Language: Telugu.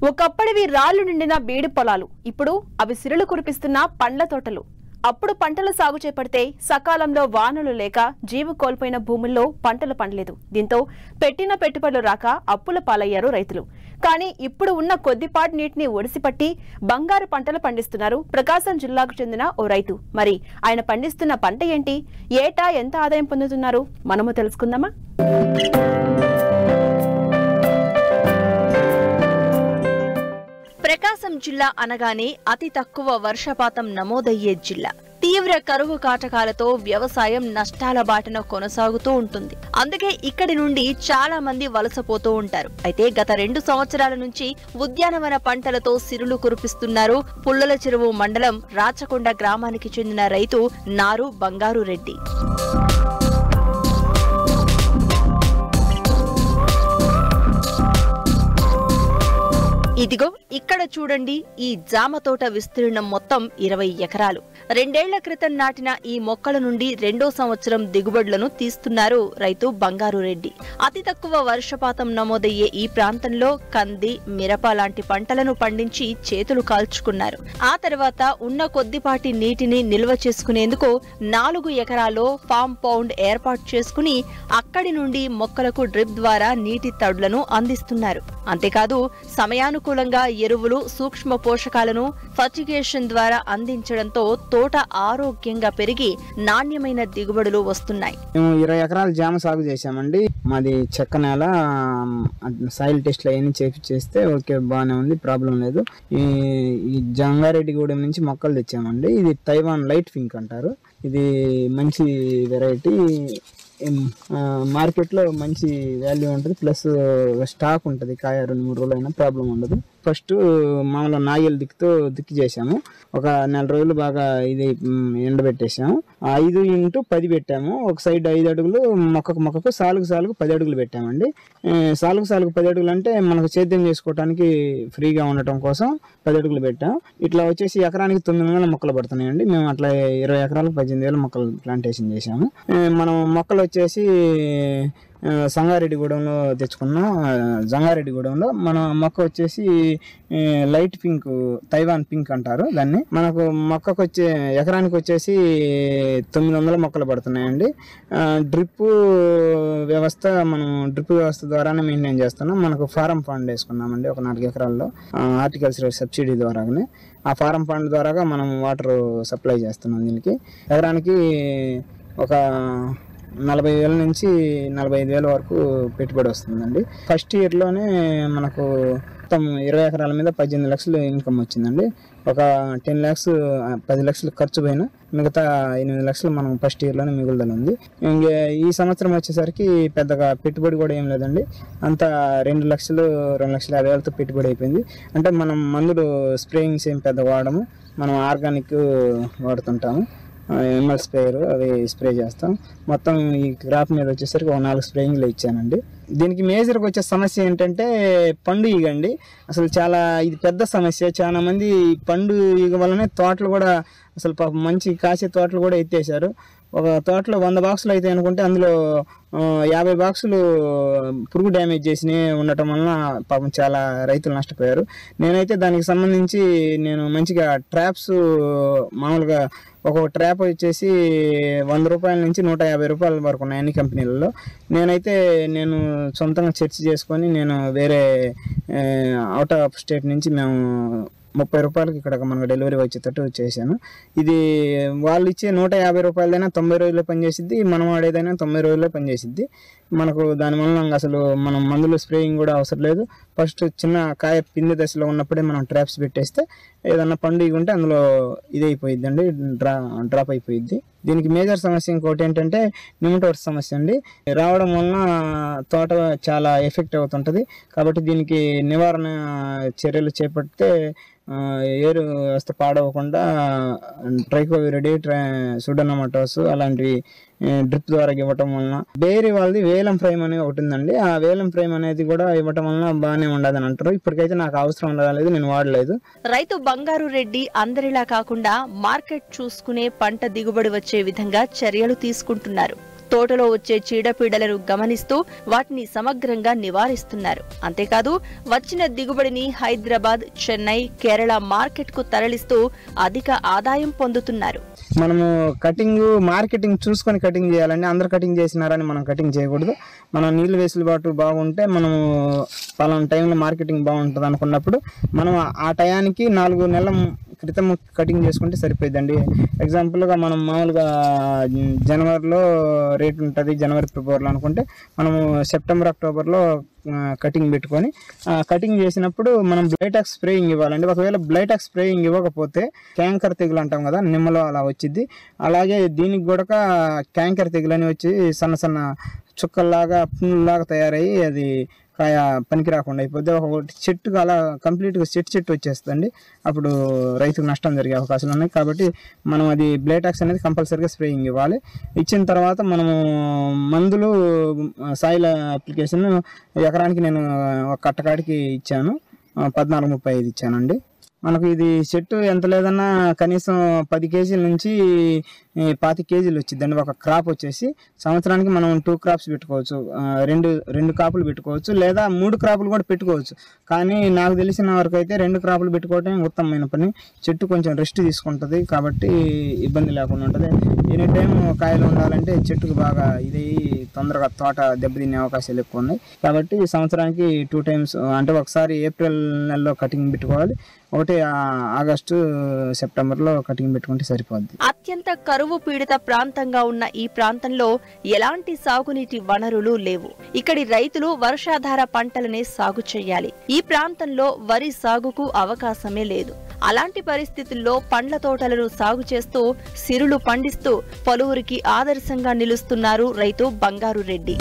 ఒకప్పటివి రాళ్లు నిండిన బీడు పొలాలు, ఇప్పుడు అవి సిరులు కురిపిస్తున్న పండ్ల తోటలు. అప్పుడు పంటల సాగు చేపడితే సకాలంలో వానలు లేక జీవు కోల్పోయిన భూముల్లో పంటలు పండలేదు. దీంతో పెట్టిన పెట్టుబడులు రాక అప్పుల పాలయ్యారు రైతులు. కానీ ఇప్పుడు ఉన్న కొద్దిపాటి నీటిని ఒడిసిపట్టి బంగారు పంటలు పండిస్తున్నారు ప్రకాశం జిల్లాకు చెందిన ఓ రైతు. మరి ఆయన పండిస్తున్న పంట ఏంటి, ఏటా ఎంత ఆదాయం పొందుతున్నారు, మనము తెలుసుకుందామా? ప్రకాశం జిల్లా అనగానే అతి తక్కువ వర్షపాతం నమోదయ్యే జిల్లా. తీవ్ర కరువు కాటకాలతో వ్యవసాయం నష్టాల బాటన కొనసాగుతూ ఉంటుంది. అందుకే ఇక్కడి నుండి చాలా మంది వలసపోతూ ఉంటారు. అయితే గత 2 సంవత్సరాల నుంచి ఉద్యానవన పంటలతో సిరులు కురిపిస్తున్నారు పుల్లల చెరువు మండలం రాచకొండ గ్రామానికి చెందిన రైతు నారు బంగారు రెడ్డి. ఇదిగో ఇక్కడ చూడండి, ఈ జామ తోట విస్తీర్ణం మొత్తం 20 ఎకరాలు. 2 ఏళ్ల క్రితం నాటిన ఈ మొక్కల నుండి 2వ సంవత్సరం దిగుబడులను తీస్తున్నారు రైతు బంగారు రెడ్డి. అతి తక్కువ వర్షపాతం నమోదయ్యే ఈ ప్రాంతంలో కంది, మిరప లాంటి పంటలను పండించి చేతులు కాల్చుకున్నారు. ఆ తర్వాత ఉన్న కొద్దిపాటి నీటిని నిల్వ చేసుకునేందుకు 4 ఎకరాల్లో ఫామ్ పౌండ్ ఏర్పాటు చేసుకుని అక్కడి నుండి మొక్కలకు డ్రిప్ ద్వారా నీటి తడులను అందిస్తున్నారు. అంతేకాదు సమయానుకూలంగా ఎరువులు, సూక్ష్మ పోషకాలను ఫర్టిగేషన్ ద్వారా అందించడంతో తోట ఆరోగ్యంగా పెరిగి నాణ్యమైన దిగుబడులు వస్తున్నాయి. మేము 20 ఎకరాలు జామ సాగు చేశామండి. మాది చెక్క నేల, సాయిల్ టెస్ట్లు అవన్నీ చేస్తే ఓకే, బాగానే ఉంది, ప్రాబ్లం లేదు. ఈ జంగారెడ్డిగూడెం నుంచి మొక్కలు తెచ్చామండి. ఇది తైవాన్ లైట్ పింక్ అంటారు. ఇది మంచి వెరైటీ, మార్కెట్లో మంచి వాల్యూ ఉంటుంది, ప్లస్ స్టాక్ ఉంటుంది. కాయ 2-3 రోజులు అయినా ప్రాబ్లం ఉండదు. ఫస్ట్ మామూలు నాగేలు దిక్కి చేసాము. ఒక 4 రోజులు బాగా ఇది ఎండబెట్టేసాము. 5x10 పెట్టాము. ఒక సైడ్ 5 అడుగులు, మొక్కకు సాలుగు 10 అడుగులు పెట్టామండి. సాలుగు 10 అడుగులు అంటే మనకు సేద్యం చేసుకోవడానికి ఫ్రీగా ఉండటం కోసం 10 అడుగులు పెట్టాం. ఇట్లా వచ్చేసి ఎకరానికి 900 మొక్కలు పడుతున్నాయండి. మేము అట్లా 20 ఎకరాలకు 18,000 మొక్కలు ప్లాంటేషన్ చేసాము. మనం మొక్కలు వచ్చేసి సంగారెడ్డిగూడెంలో తెచ్చుకున్నాం. జంగారెడ్డిగూడెంలో మన మొక్క వచ్చేసి లైట్ పింక్, తైవాన్ పింక్ అంటారు దాన్ని. మనకు మొక్కకు ఎకరానికి వచ్చేసి 900 మొక్కలు పడుతున్నాయండి. డ్రిప్ వ్యవస్థ ద్వారానే మెయింటైన్ చేస్తున్నాం. మనకు ఫారం ఫండ్ వేసుకున్నామండి ఒక 4 ఎకరాల్లో హార్టికల్చర్ సబ్సిడీ ద్వారానే. ఆ ఫారం ఫండ్ ద్వారా మనం వాటర్ సప్లై చేస్తున్నాం. దీనికి ఎకరానికి ఒక 40,000 నుంచి 45,000 వరకు పెట్టుబడి వస్తుందండి. ఫస్ట్ ఇయర్లోనే మనకు మొత్తం 20 ఎకరాల మీద 18 లక్షలు ఇన్కమ్ వచ్చిందండి. ఒక 10 లక్షలు ఖర్చు పోయినా మిగతా 8 లక్షలు మనం ఫస్ట్ ఇయర్లోనే మిగులుదల ఉంది. ఇంకా ఈ సంవత్సరం వచ్చేసరికి పెద్దగా పెట్టుబడి కూడా ఏం లేదండి. అంతా 2,50,000తో పెట్టుబడి అయిపోయింది. అంటే మనం మందులు స్ప్రేయింగ్స్ ఏం పెద్ద వాడము, మనం ఆర్గానిక్ వాడుతుంటాము. ఎంఎల్ స్ప్రేయర్ అవి స్ప్రే చేస్తాం. మొత్తం ఈ క్రాప్ మీద వచ్చేసరికి ఒక 4 స్ప్రేయింగ్లు ఇచ్చానండి. దీనికి మేజర్గా వచ్చే సమస్య ఏంటంటే పండు ఈగ అండి. అసలు చాలా ఇది పెద్ద సమస్య. చాలా మంది పండు ఈగ వల్లనే తోటలు కూడా అసలు మంచి కాసే తోటలు కూడా ఎత్తేసారు. ఒక తోటలో 100 బాక్సులు అయితే అనుకుంటే అందులో 50 బాక్సులు పురుగు డ్యామేజ్ చేసి ఉండటం వలన పాపం చాలా రైతులు నష్టపోయారు. నేనైతే దానికి సంబంధించి మంచిగా ట్రాప్స్, మామూలుగా ఒక్కొక్క ట్రాప్ వచ్చేసి 100 రూపాయల నుంచి 150 రూపాయల వరకు ఉన్నాయి అన్ని కంపెనీలలో. నేను సొంతంగా చర్చ చేసుకొని వేరే అవుట్ ఆఫ్ స్టేట్ నుంచి మేము 30 రూపాయలకి ఇక్కడ మనకు డెలివరీ వచ్చేటట్టు చేశాను. ఇది వాళ్ళు ఇచ్చే 150 రూపాయలదైనా 90 రోజుల్లో పనిచేసిద్ది, మనం వాడేదైనా 90 రోజుల్లో పనిచేసిద్ది. మనకు దానివల్ల అసలు మనం మందులు స్ప్రేయింగ్ కూడా అవసరం లేదు. ఫస్ట్ చిన్న కాయ పిండి దశలో ఉన్నప్పుడే మనం ట్రాప్స్ పెట్టేస్తే ఏదన్నా పండుగ ఉంటే అందులో ఇదైపోయిద్ది అండి, డ్రాప్ అయిపోయిద్ది. దీనికి మేజర్ సమస్య ఇంకోటి ఏంటంటే నిమటోడ్స్ సమస్య అండి. రావడం వలన తోట చాలా ఎఫెక్ట్ అవుతుంటుంది. కాబట్టి దీనికి నివారణ చర్యలు చేపడితే ఏరు వ్యవస్థ పాడవకుండా ట్రైకోవిరిడి, సుడోమోనాస్ అలాంటివి డ్రిప్ ద్వారా ఇవ్వటం వలన, డైరీ వాళ్ళది వేలం ఫ్రేమ్ అనేది ఒకటి ఉందండి. ఆ వేలం ఫ్రేమ్ అనేది కూడా ఇవ్వటం వలన బాగానే ఉండదని అంటారు. ఇప్పటికైతే నాకు అవసరం రాలేదు, నేను వాడలేదు. రైతు బంగారు రెడ్డి అందరిలా కాకుండా మార్కెట్ చూసుకునే పంట దిగుబడి వచ్చే విధంగా చర్యలు తీసుకుంటున్నారు. తోటలో వచ్చే చీడపీడలను గమనిస్తూ వాటిని సమగ్రంగా నివారిస్తున్నారు. అంతేకాదు వచ్చిన దిగుబడిని హైదరాబాద్, చెన్నై, కేరళ మార్కెట్కు తరలిస్తూ అధిక ఆదాయం పొందుతున్నారు. మనము మార్కెటింగ్ చూసుకొని కటింగ్ చేయాలండి. అందరు కటింగ్ చేసినారని మనం కటింగ్ చేయకూడదు. మనం నీళ్ళు వెసులుబాటు బాగుంటే మనము పలానా టైంలో మార్కెటింగ్ బాగుంటుంది అనుకున్నప్పుడు మనం ఆ టయానికి 4 నెలల క్రితం కటింగ్ చేసుకుంటే సరిపోయిందండి. ఎగ్జాంపుల్గా మనం మామూలుగా జనవరిలో రేట్ ఉంటుంది, జనవరి ఫిబ్రవరిలో అనుకుంటే మనము సెప్టెంబర్ అక్టోబర్లో కటింగ్ పెట్టుకొని కటింగ్ చేసినప్పుడు మనం బ్లైటాక్స్ స్ప్రేయింగ్ ఇవ్వాలండి. ఒకవేళ బ్లైటాక్స్ స్ప్రేయింగ్ ఇవ్వకపోతే క్యాంకర్ తెగులు అంటాం కదా, నిమ్మలో అలా వచ్చింది. అలాగే దీనికి కూడా క్యాంకర్ తెగులు అని వచ్చి సన్న సన్న చుక్కల్లాగా పుండ్లాగా తయారయ్యి అది కాయ పనికి రాకుండా అయిపోద్ది. ఒక చెట్టుకు అలా కంప్లీట్గా చెట్టు వచ్చేస్తుంది. అప్పుడు రైతుకు నష్టం జరిగే అవకాశాలు ఉన్నాయి. కాబట్టి మనం అది బ్లైటాక్స్ అనేది కంపల్సరీగా స్ప్రేయింగ్ ఇవ్వాలి. ఇచ్చిన తర్వాత మనము మందులు సాయిల్ అప్లికేషన్ ఎకరానికి నేను ఒక కట్టకాడికి ఇచ్చాను, 14-35 ఇచ్చానండి. మనకు ఇది చెట్టు ఎంత లేదన్నా కనీసం 10 కేజీల నుంచి 25 కేజీలు వచ్చిందండి. ఒక క్రాప్ వచ్చేసి సంవత్సరానికి మనం 2 క్రాప్స్ పెట్టుకోవచ్చు, రెండు క్రాపులు పెట్టుకోవచ్చు, లేదా 3 క్రాపులు కూడా పెట్టుకోవచ్చు. కానీ నాకు తెలిసిన వరకు అయితే 2 క్రాపులు పెట్టుకోవటం ఉత్తమమైన పని. చెట్టు కొంచెం రెస్ట్ తీసుకుంటుంది కాబట్టి ఇబ్బంది లేకుండా ఉంటుంది. ఎనీ టైం కాయలు ఉండాలంటే చెట్టుకు బాగా ఇది తొందరగా తోట దెబ్బతినే అవకాశాలు ఎక్కువ ఉన్నాయి. కాబట్టి సంవత్సరానికి 2 టైమ్స్, అంటే ఒకసారి ఏప్రిల్ నెలలో కటింగ్ పెట్టుకోవాలి, ఒకటి ఆగస్టు సెప్టెంబర్లో కటింగ్ పెట్టుకుంటే సరిపోద్ది. అత్యంత కరువు పీడిత ప్రాంతంగా ఉన్న ఈ ప్రాంతంలో ఎలాంటి సాగునీటి వనరులు లేవు. ఇక్కడి రైతులు వర్షాధార పంటలనే సాగు చేయాలి. ఈ ప్రాంతంలో వరి సాగుకు అవకాశమే లేదు. అలాంటి పరిస్థితుల్లో పండ్ల తోటలను సాగు చేస్తూ సిరులు పండిస్తూ పలువురికి ఆదర్శంగా నిలుస్తున్నారు రైతు బంగారు రెడ్డి.